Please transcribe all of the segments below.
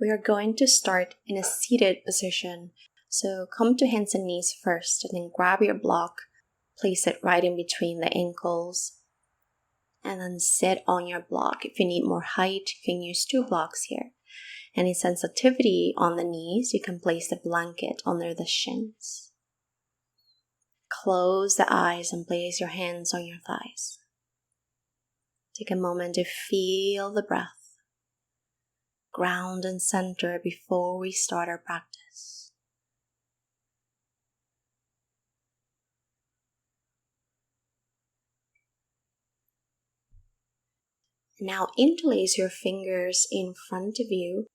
We are going to start in a seated position. So come to hands and knees first, and then grab your block, place it right in between the ankles, and then sit on your block. If you need more height, you can use 2 blocks here. Any sensitivity on the knees, you can place the blanket under the shins. Close the eyes and place your hands on your thighs. Take a moment to feel the breath. Ground and center before we start our practice. Now interlace your fingers in front of you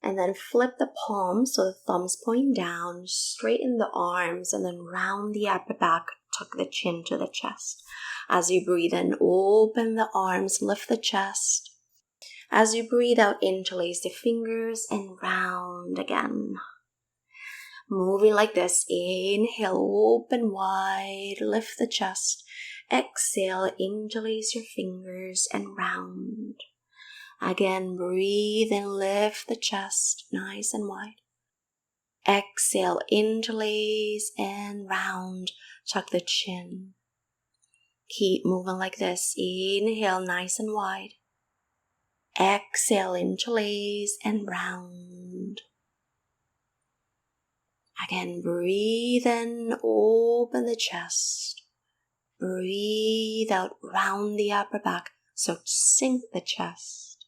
and then flip the palms so the thumbs point down, straighten the arms and then round the upper back, tuck the chin to the chest. As you breathe in, open the arms, lift the chest. As you breathe out, interlace the fingers and round again. Moving like this, inhale, open wide, lift the chest. Exhale, interlace your fingers and round. Again, breathe and lift the chest, nice and wide. Exhale, interlace and round, tuck the chin. Keep moving like this, inhale, nice and wide. Exhale, interlace and round. Again, breathe in, open the chest. Breathe out, round the upper back, so sink the chest.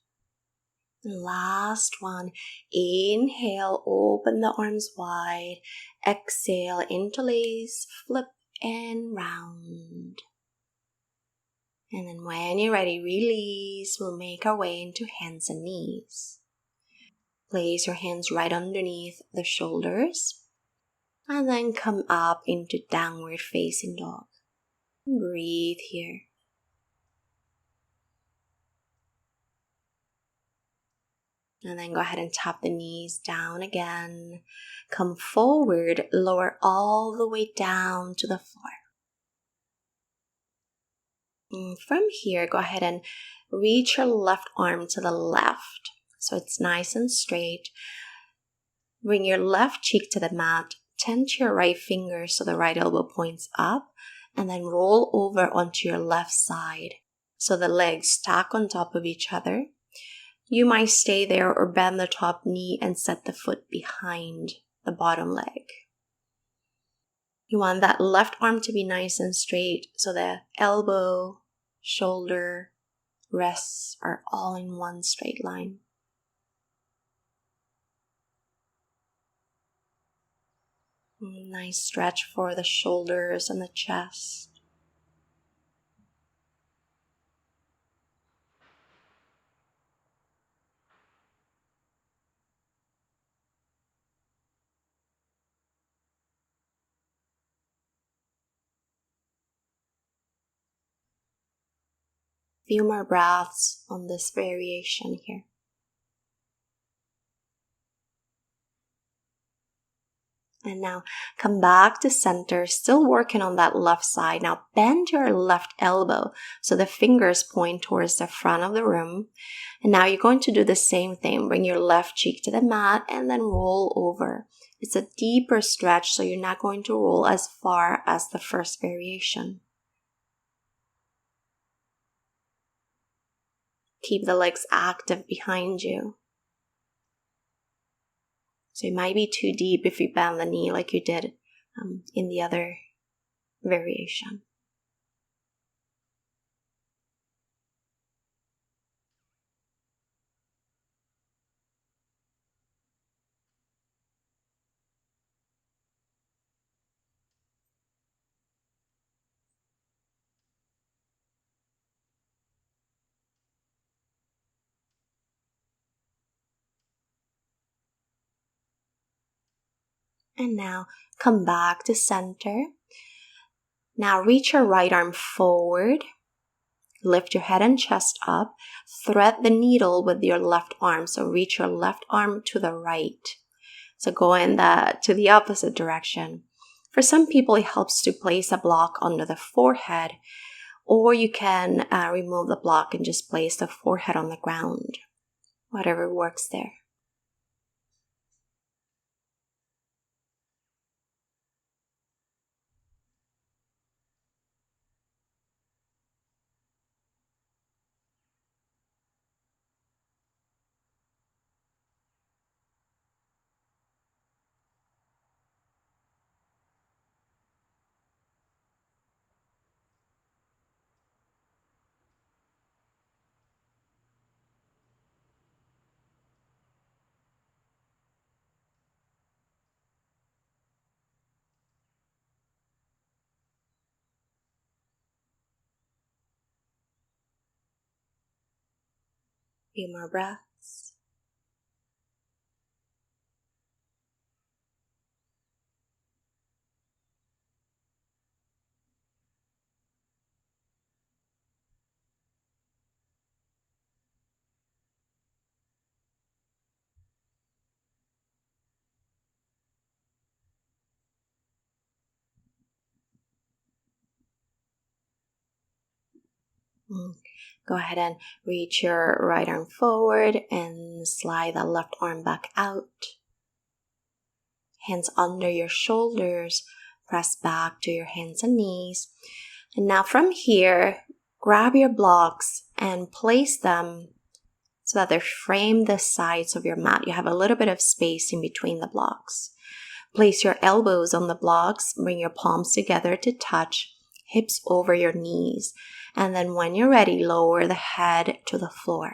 Last one, inhale, open the arms wide. Exhale, interlace, flip and round. And then when you're ready, release. We'll make our way into hands and knees. Place your hands right underneath the shoulders. And then come up into downward facing dog. Breathe here. And then go ahead and tap the knees down again. Come forward, lower all the way down to the floor. And from here, go ahead and reach your left arm to the left. So it's nice and straight. Bring your left cheek to the mat. Tend to your right finger so the right elbow points up. And then roll over onto your left side. So the legs stack on top of each other. You might stay there or bend the top knee and set the foot behind the bottom leg. You want that left arm to be nice and straight so the elbow, shoulder, wrists are all in one straight line. Nice stretch for the shoulders and the chest. Few more breaths on this variation here. And now come back to center, still working on that left side. Now bend your left elbow so the fingers point towards the front of the room. And now you're going to do the same thing. Bring your left cheek to the mat and then roll over. It's a deeper stretch, so you're not going to roll as far as the first variation. Keep the legs active behind you. So it might be too deep if you bend the knee like you did in the other variation. And now come back to center. Now reach your right arm forward. Lift your head and chest up. Thread the needle with your left arm. So reach your left arm to the right. So go to the opposite direction. For some people, it helps to place a block under the forehead. Or you can remove the block and just place the forehead on the ground. Whatever works there. Few more breaths. Go ahead and reach your right arm forward and slide that left arm back out. Hands under your shoulders, press back to your hands and knees. And now from here, grab your blocks and place them so that they frame the sides of your mat. You have a little bit of space in between the blocks. Place your elbows on the blocks, bring your palms together to touch, hips over your knees. And then when you're ready, lower the head to the floor.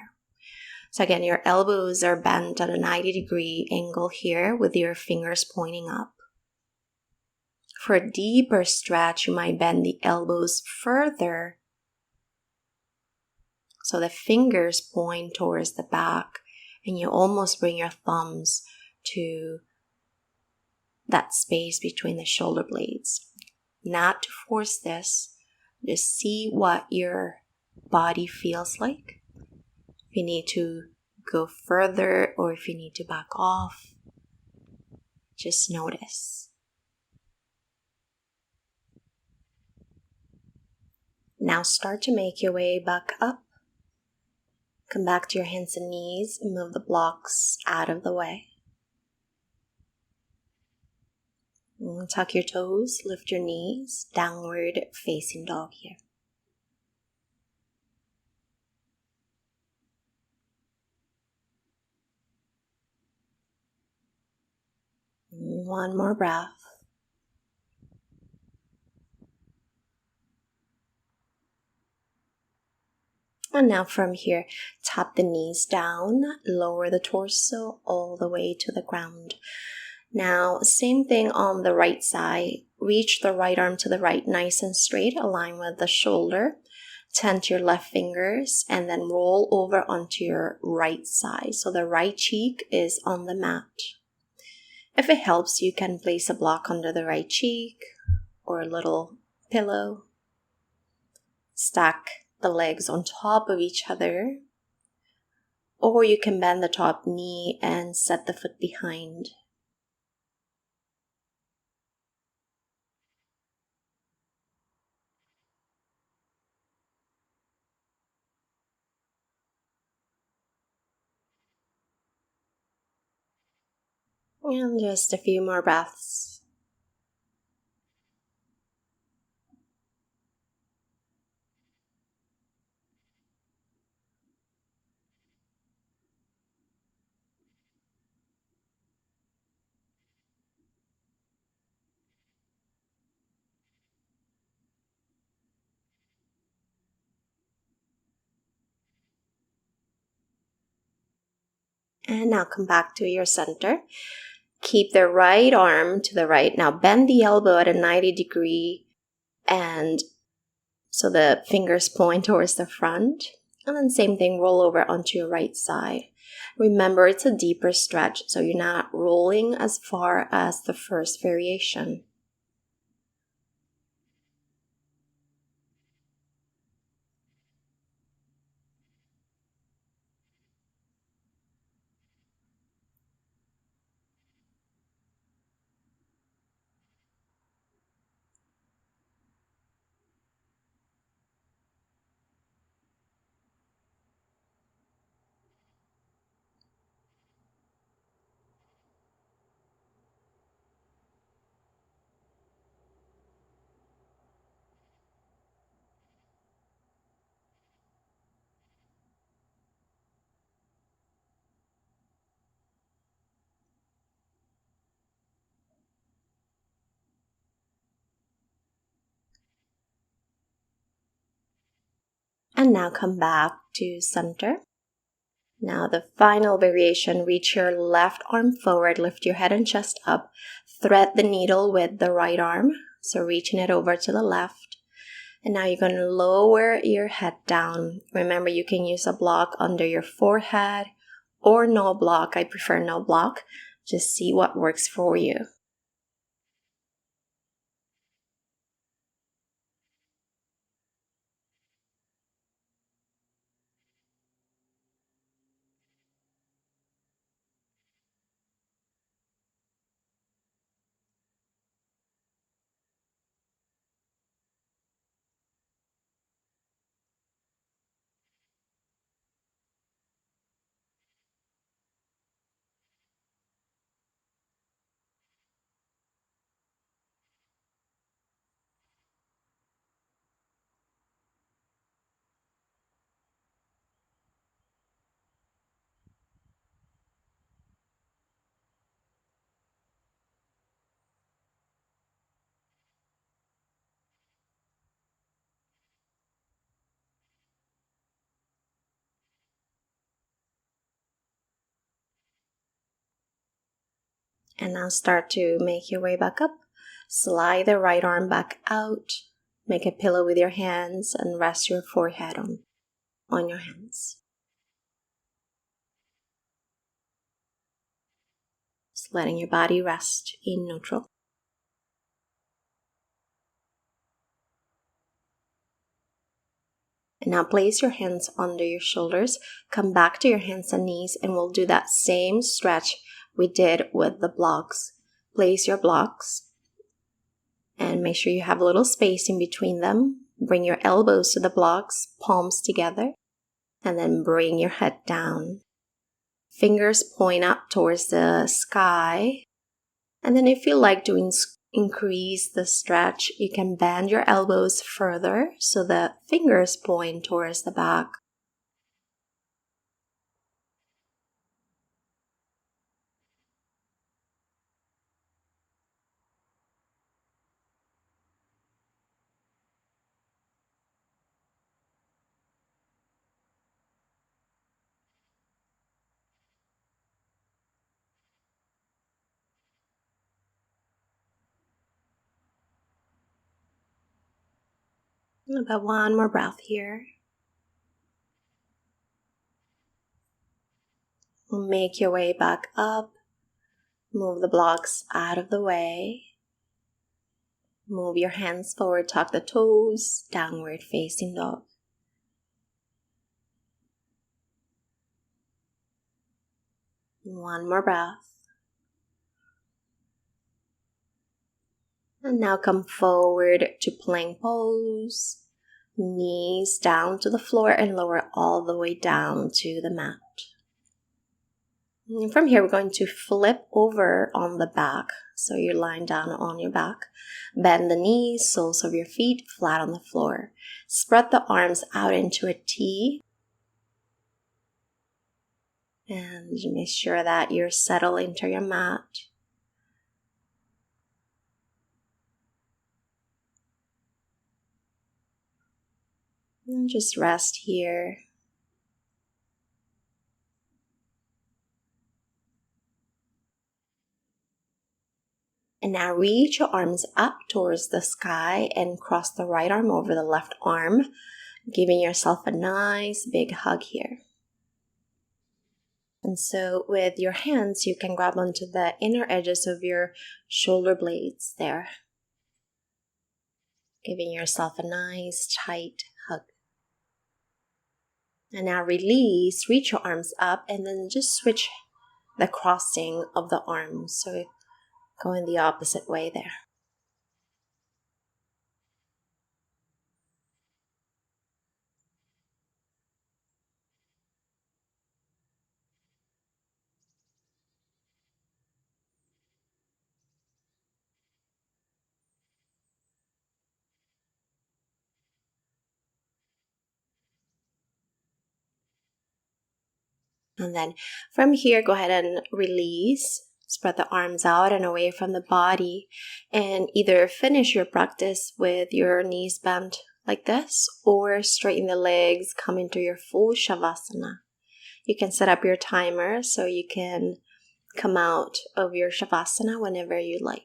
So again, your elbows are bent at a 90-degree angle here with your fingers pointing up. For a deeper stretch, you might bend the elbows further so the fingers point towards the back and you almost bring your thumbs to that space between the shoulder blades. Not to force this, just see what your body feels like. If you need to go further or if you need to back off, just notice. Now start to make your way back up. Come back to your hands and knees and move the blocks out of the way. Tuck your toes, lift your knees, downward facing dog here. One more breath. And now from here, tap the knees down, lower the torso all the way to the ground. Now, same thing on the right side. Reach the right arm to the right, nice and straight, align with the shoulder. Tent your left fingers and then roll over onto your right side. So the right cheek is on the mat. If it helps, you can place a block under the right cheek or a little pillow. Stack the legs on top of each other. Or you can bend the top knee and set the foot behind. And just a few more breaths. And now come back to your center. Keep the right arm to the right. Now bend the elbow at a 90-degree and so the fingers point towards the front. And then same thing, roll over onto your right side. Remember, it's a deeper stretch, so you're not rolling as far as the first variation. And now come back to center. Now the final variation, reach your left arm forward, lift your head and chest up, thread the needle with the right arm, so reaching it over to the left. And now you're going to lower your head down. Remember, you can use a block under your forehead or no block. I prefer no block. Just see what works for you. And now start to make your way back up. Slide the right arm back out. Make a pillow with your hands and rest your forehead on your hands. Just letting your body rest in neutral. And now place your hands under your shoulders. Come back to your hands and knees, and we'll do that same stretch we did with the blocks. Place your blocks and make sure you have a little space in between them. Bring your elbows to the blocks, palms together, and then bring your head down. Fingers point up towards the sky. And then if you like to increase the stretch, you can bend your elbows further so the fingers point towards the back. About one more breath here. Make your way back up. Move the blocks out of the way. Move your hands forward, tuck the toes, downward facing dog. One more breath. And now come forward to plank pose. Knees down to the floor and lower all the way down to the mat. And from here, we're going to flip over on the back. So you're lying down on your back. Bend the knees, soles of your feet flat on the floor. Spread the arms out into a T. And make sure that you're settled into your mat. And just rest here. And now reach your arms up towards the sky and cross the right arm over the left arm, giving yourself a nice big hug here. And so with your hands, you can grab onto the inner edges of your shoulder blades there, giving yourself a nice tight hug. And now release, reach your arms up, and then just switch the crossing of the arms. So going the opposite way there. And then from here, go ahead and release. Spread the arms out and away from the body. And either finish your practice with your knees bent like this, or straighten the legs, come into your full Shavasana. You can set up your timer so you can come out of your Shavasana whenever you like.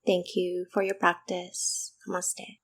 Thank you for your practice. Namaste.